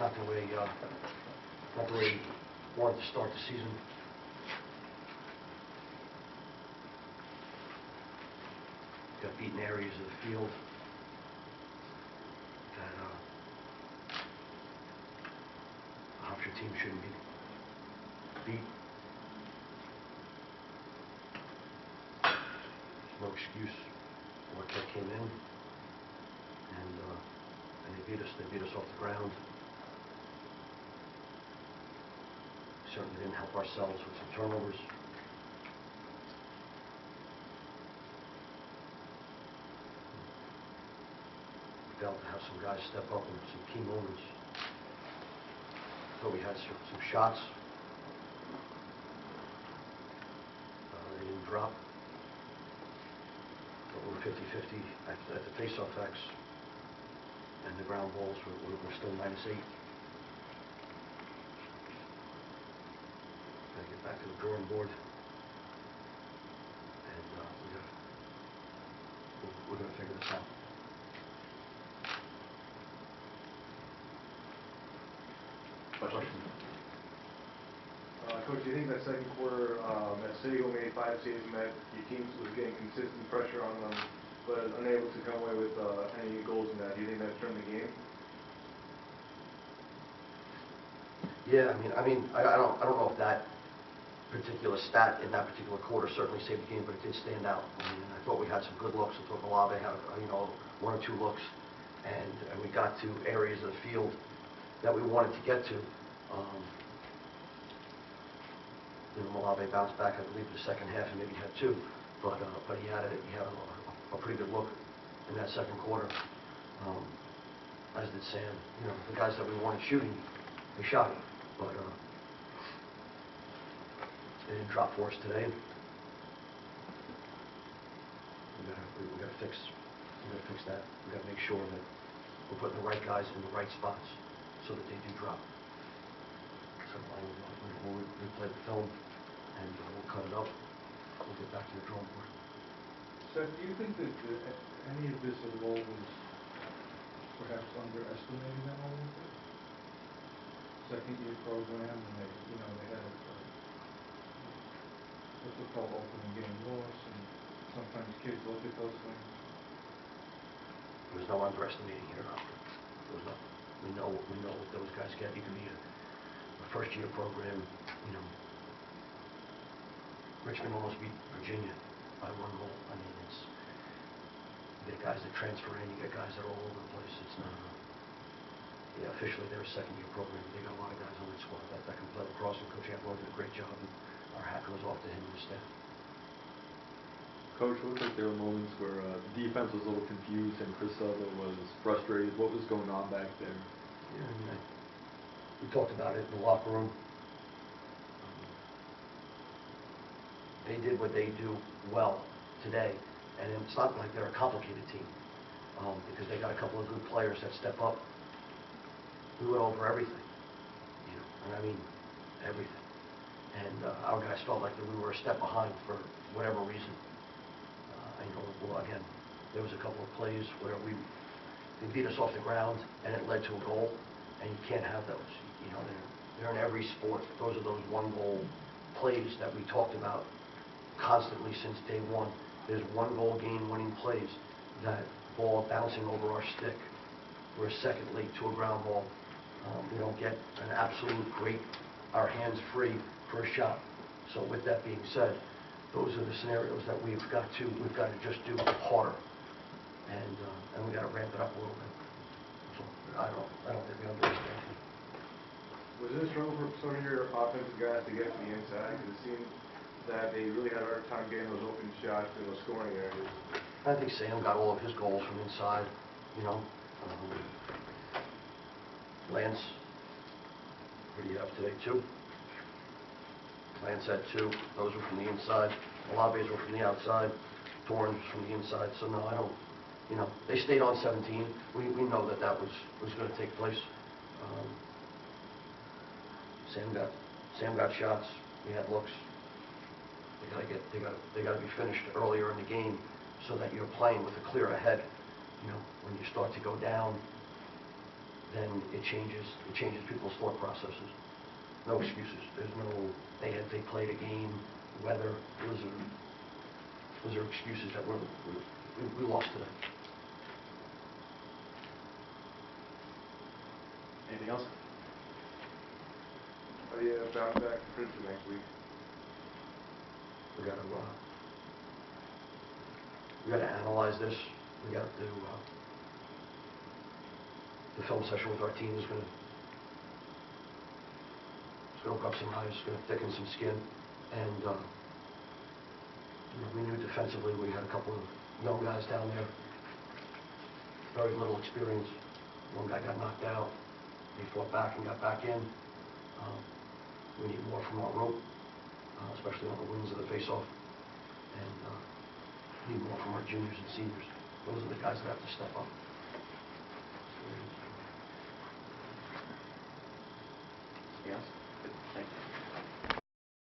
not the way he wanted to start the season. Got beaten areas of the field that the Hofstra team shouldn't be beat. No excuse. Marquette came in and they beat us. They beat us off the ground. Certainly didn't help ourselves with some turnovers. We failed to have some guys step up in some key moments. Thought we had some shots. They didn't drop. But we were 50-50 at the face-off X. And the ground balls were still -8. Gotta get back to the drawing board. And we're gonna figure this out. Question. Coach, do you think that second quarter, that City only made 5 saves and that your team was getting consistent pressure on them, but unable to come away with any goals in that? Do you think that turned the game? Yeah, I don't know if that particular stat in that particular quarter certainly saved the game, but it did stand out. I thought we had some good looks. I thought Malave had 1 or 2 looks, and we got to areas of the field that we wanted to get to. Malave bounced back, I believe, in the second half, and maybe had 2, but he had a pretty good look in that second quarter. As did Sam. The guys that we wanted shooting, they shot it, but they didn't drop for us today. We gotta fix that. We gotta make sure that we're putting the right guys in the right spots so that they do drop. So we'll replay the film and we'll cut it up. We'll get back to the drawing board. Seth, do you think that any of this at all was perhaps underestimating them a little bit? Second-year program, and they had a difficult opening game loss, and sometimes kids look at those things. There was no underestimating here. There was no. We know what those guys get. You can be a first-year program. Richmond almost beat Virginia by 1 goal. You get guys that transfer in. You get guys that are all over the place. It's not. Officially they're a second-year program. They got a lot of guys on that squad that can play lacrosse. And Coach Ambrose did a great job. And our hat goes off to him and his staff. Coach, it looked like there were moments where the defense was a little confused and Chris Suther was frustrated. What was going on back there? Yeah, we talked about it in the locker room. They did what they do well today, and it's not like they're a complicated team because they got a couple of good players that step up. We went over everything, everything. And our guys felt like that we were a step behind for whatever reason. Again, there was a couple of plays where they beat us off the ground and it led to a goal, and you can't have those. They're in every sport. Those are those 1-goal plays that we talked about constantly since day 1. There's 1-goal game-winning plays. That ball bouncing over our stick. We're a second late to a ground ball. We don't get an absolute great, our hands free for a shot. So with that being said, those are the scenarios that we've got to just do harder, and we got to ramp it up a little bit. So I don't think we understand. Was it a struggle for some of your offensive guys to get to the inside? Because it seemed that they really had a hard time getting those open shots in those scoring areas. I think Sam got all of his goals from inside. Lance, what do you have today? 2. Lance had 2. Those were from the inside. Malave's were from the outside. Torrens from the inside. So no, I don't. They stayed on 17. We know that was going to take place. Sam got shots. We had looks. They got to be finished earlier in the game so that you're playing with a clear head. When you start to go down, then it changes people's thought processes. No excuses. There's no, they played a game, weather, blizzard. Those are excuses that we lost today. Anything else? Yeah, bounce back to Princeton next week. We got to analyze this. We got to do the film session with our team is going to open up some eyes, it's going to thicken some skin, and we knew defensively we had a couple of young guys down there, very little experience. One guy got knocked out. He fought back and got back in. We need more from our rope, especially on the wings of the face-off, and need more from our juniors and seniors. Those are the guys that have to step up.